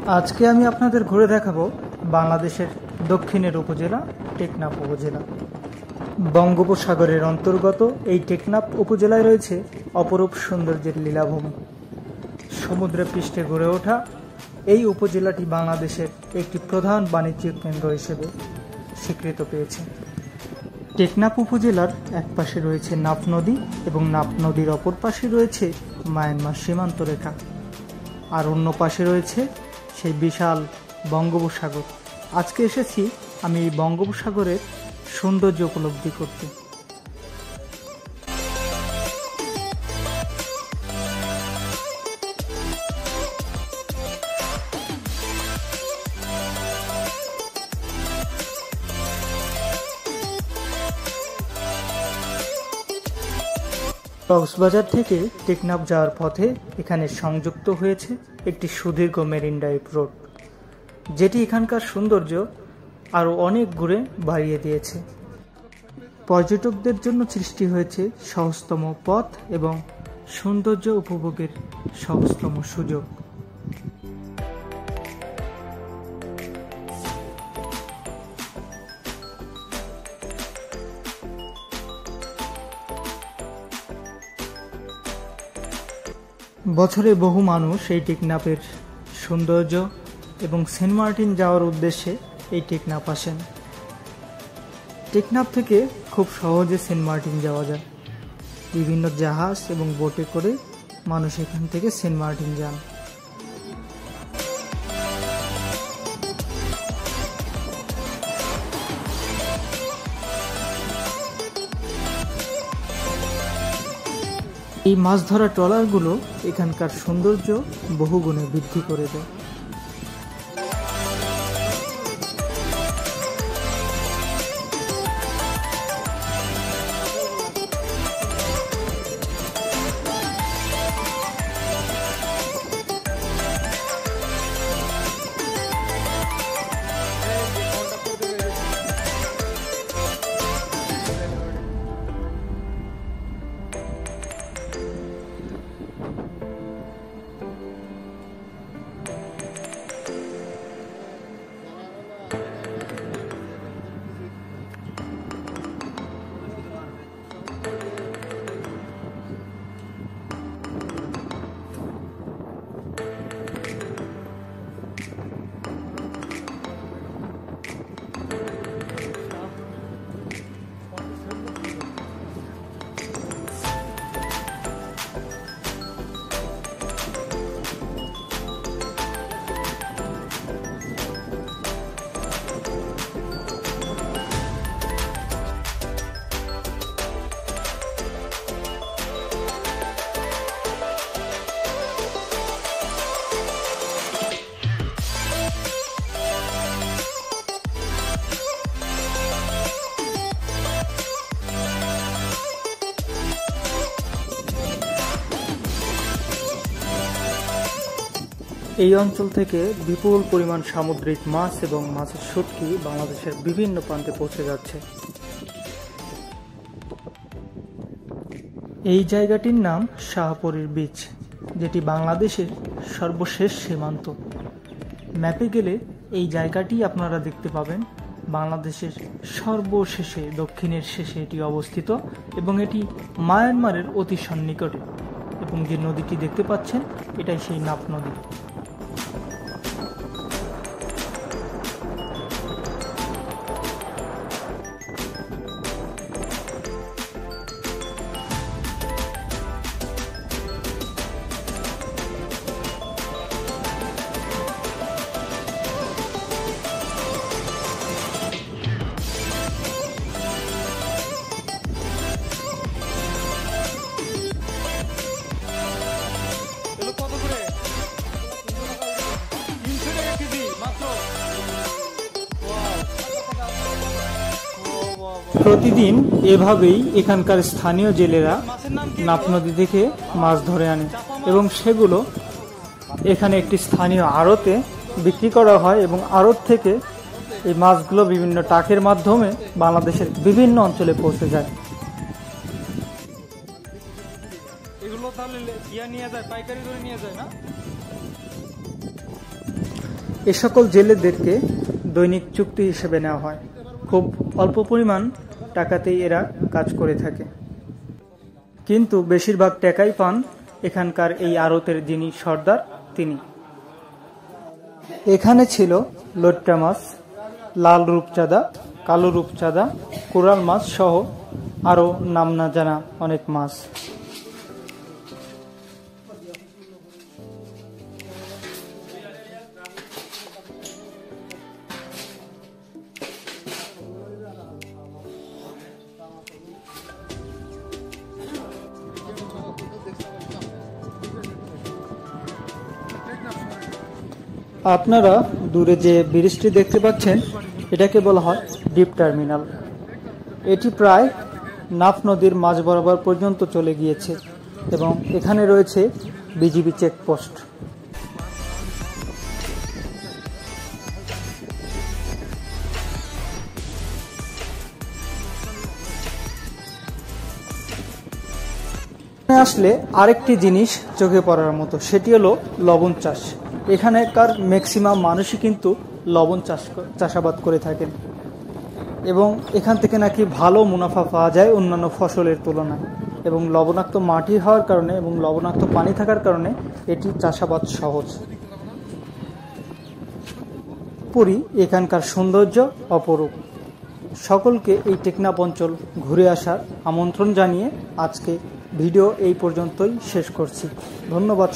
আজকে আমি আপনাদের ঘুরে দেখাবো বাংলাদেশের দক্ষিণের উপজেলা টেকনাফ উপজেলা। বঙ্গোপসাগরের অন্তর্গত এই টেকনাফ উপজেলায় রয়েছে অপরূপ সৌন্দর্যের লীলাভূমি। সমুদ্র পৃষ্ঠে গড়ে ওঠা এই উপজেলাটি বাংলাদেশের একটি প্রধান বাণিজ্যিক কেন্দ্র হিসেবে স্বীকৃত পেয়েছে। টেকনাফ উপজেলার এক পাশে রয়েছে নাফ নদী এবং নাফ নদীর অপর পাশে রয়েছে মায়ানমার সীমান্ত রেখা, আর অন্য পাশে রয়েছে সেই বিশাল বঙ্গোপসাগর। আজকে এসেছি আমি এই বঙ্গোপসাগরের সৌন্দর্য উপলব্ধি করতে। কক্সবাজার থেকে টেকনাফ যাওয়ার পথে এখানে সংযুক্ত হয়েছে একটি সুদীর্ঘ মেরিন ড্রাইভ রোড, যেটি এখানকার সৌন্দর্য আরও অনেক গুণে বাড়িয়ে দিয়েছে। পর্যটকদের জন্য সৃষ্টি হয়েছে সহজতম পথ এবং সৌন্দর্য উপভোগের সহজতম সুযোগ। বছরে বহু মানুষ এই টেকনাফের সৌন্দর্য এবং সেন্ট মার্টিন যাওয়ার উদ্দেশ্যে এই টেকনাফ আসেন। টেকনাফ থেকে খুব সহজে সেন্ট মার্টিন যাওয়া যায়। বিভিন্ন জাহাজ এবং বোটে করে মানুষ এখান থেকে সেন্ট মার্টিন যান। এই মাছ ধরা ট্রলারগুলো এখানকার সৌন্দর্য বহুগুণে বৃদ্ধি করে দেয়। এই অঞ্চল থেকে বিপুল পরিমাণ সামুদ্রিক মাছ এবং মাছের শুটকি বাংলাদেশের বিভিন্ন প্রান্তে পৌঁছে যাচ্ছে। এই জায়গাটির নাম শাহপরীর বিচ, যেটি বাংলাদেশের সর্বশেষ সীমান্ত। ম্যাপে গেলে এই জায়গাটি আপনারা দেখতে পাবেন বাংলাদেশের সর্বশেষে, দক্ষিণের শেষে এটি অবস্থিত এবং এটি মায়ানমারের অতি সন্নিকটে। এবং যে নদীটি দেখতে পাচ্ছেন এটাই সেই নাফ নদী। প্রতিদিন এভাবেই এখানকার স্থানীয় জেলেরা নাফ নদী থেকে মাছ ধরে আনে এবং সেগুলো এখানে একটি স্থানীয় আড়তে বিক্রি করা হয় এবং আড়ত থেকে এই মাছগুলো বিভিন্ন ট্রাকের মাধ্যমে বাংলাদেশের বিভিন্ন অঞ্চলে পৌঁছে যায়। এ সকল জেলেদেরকে দৈনিক চুক্তি হিসেবে নেওয়া হয়। খুব অল্প পরিমাণ টাকাতেই এরা কাজ করে থাকে, কিন্তু বেশিরভাগ টাকাই পান এখানকার এই আড়তের যিনি সর্দার তিনি। এখানে ছিল লইট্টা মাছ, লাল রূপচাঁদা, কালো রূপচাঁদা, কোরাল মাছ সহ আরও নাম না জানা অনেক মাছ। আপনারা দূরে যে ব্রিজটি দেখতে পাচ্ছেন এটাকে বলা হয় ডিপ টার্মিনাল। এটি প্রায় নাফ নদীর মাঝ বরাবর পর্যন্ত চলে গিয়েছে এবং এখানে রয়েছে বিজিবি চেকপোস্ট। আসলে আরেকটি জিনিস চোখে পড়ার মতো, সেটি হলো লবণ চাষ। এখানকার ম্যাক্সিমাম মানুষই কিন্তু লবণ চাষাবাদ করে থাকেন এবং এখান থেকে নাকি ভালো মুনাফা পাওয়া যায় অন্যান্য ফসলের তুলনায়, এবং লবণাক্ত মাটি হওয়ার কারণে এবং লবণাক্ত পানি থাকার কারণে এটি চাষাবাদ সহজ। পুরী এখানকার সৌন্দর্য অপরূপ। সকলকে এই টেকনাফ অঞ্চল ঘুরে আসার আমন্ত্রণ জানিয়ে আজকে ভিডিও এই পর্যন্তই শেষ করছি। ধন্যবাদ।